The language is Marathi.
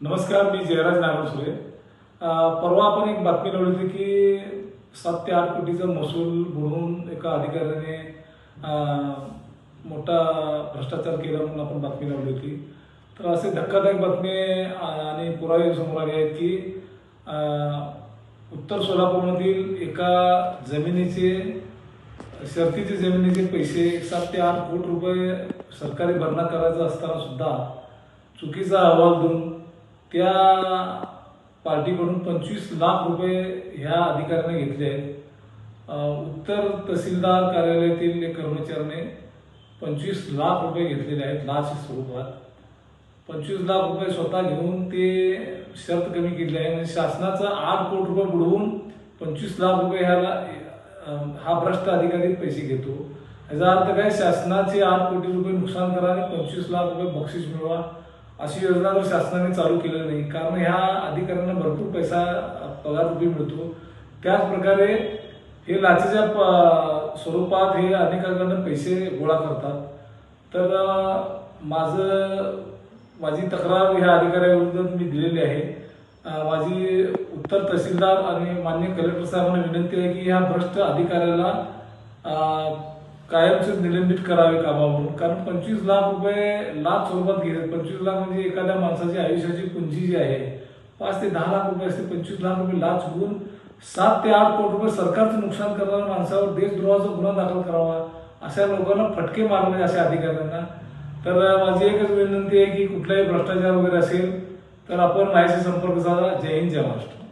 नमस्कार, मी जयराज नागरसुरे। परवा आपण एक बातमी लावली होती की 7 ते 8 कोटीचा महसूल बुडवून एका अधिकाऱ्याने मोठा भ्रष्टाचार केला म्हणून आपण बातमी लावली होती। तर असे धक्कादायक बातमी आणि पुरावे समोर आले आहेत की उत्तर सोलापूरमधील एका जमिनीचे शर्तीचे जमिनीचे पैसे 7 ते 8 कोटी रुपये सरकारी भरणा करायचा असताना सुद्धा चुकीचा अहवाल देऊन त्या पार्टीकडून 25 लाख रुपये ह्या अधिकाऱ्याने घेतले आहेत। उत्तर तहसीलदार कार्यालयातील एक कर्मचाऱ्याने 25 लाख रुपये घेतलेले आहेत लाच स्वरूपात। 25 लाख रुपये स्वतः घेऊन ते शर्त कमी केली आहे आणि शासनाचा 8 कोटी रुपये बुडवून 25 लाख रुपये ह्याला हा भ्रष्ट अधिकारी पैसे घेतो। याचा अर्थ काय, शासनाचे 8 कोटी रुपये नुकसान करा आणि 25 लाख रुपये बक्षीस मिळवा अशी योजना तर शासनाने चालू केलेली नाही, कारण ह्या अधिकाऱ्यांना भरपूर पैसा पगार रुपये मिळतो। त्याच प्रकारे हे लाचेच्या स्वरूपात हे अनेकांकडून पैसे गोळा करतात। तर माझी तक्रार ह्या अधिकाऱ्याविरुद्ध मी दिलेली आहे। माझी उत्तर तहसीलदार आणि माननीय कलेक्टर साहेबांना विनंती आहे की ह्या भ्रष्ट अधिकाऱ्याला कायमचे निलंबित करावे कामावरून, कारण 25 लाख रुपये लाच स्वरूपात घेतात। 25 लाख म्हणजे एखाद्या माणसाची आयुष्याची पुंजी जी आहे 5 ते 10 लाख रुपये असते। 25 लाख रुपये लाच घेऊन 7 ते 8 कोटी रुपये सरकारचं नुकसान करणाऱ्या माणसावर देशद्रोहाचा गुन्हा दाखल करावा, अशा लोकांना फटके मारले अशा अधिकाऱ्यांना। तर माझी एकच विनंती आहे की कुठलाही भ्रष्टाचार वगैरे असेल तर आपण माझ्याशी संपर्क साधा। जय हिंद, जय महाराष्ट्र।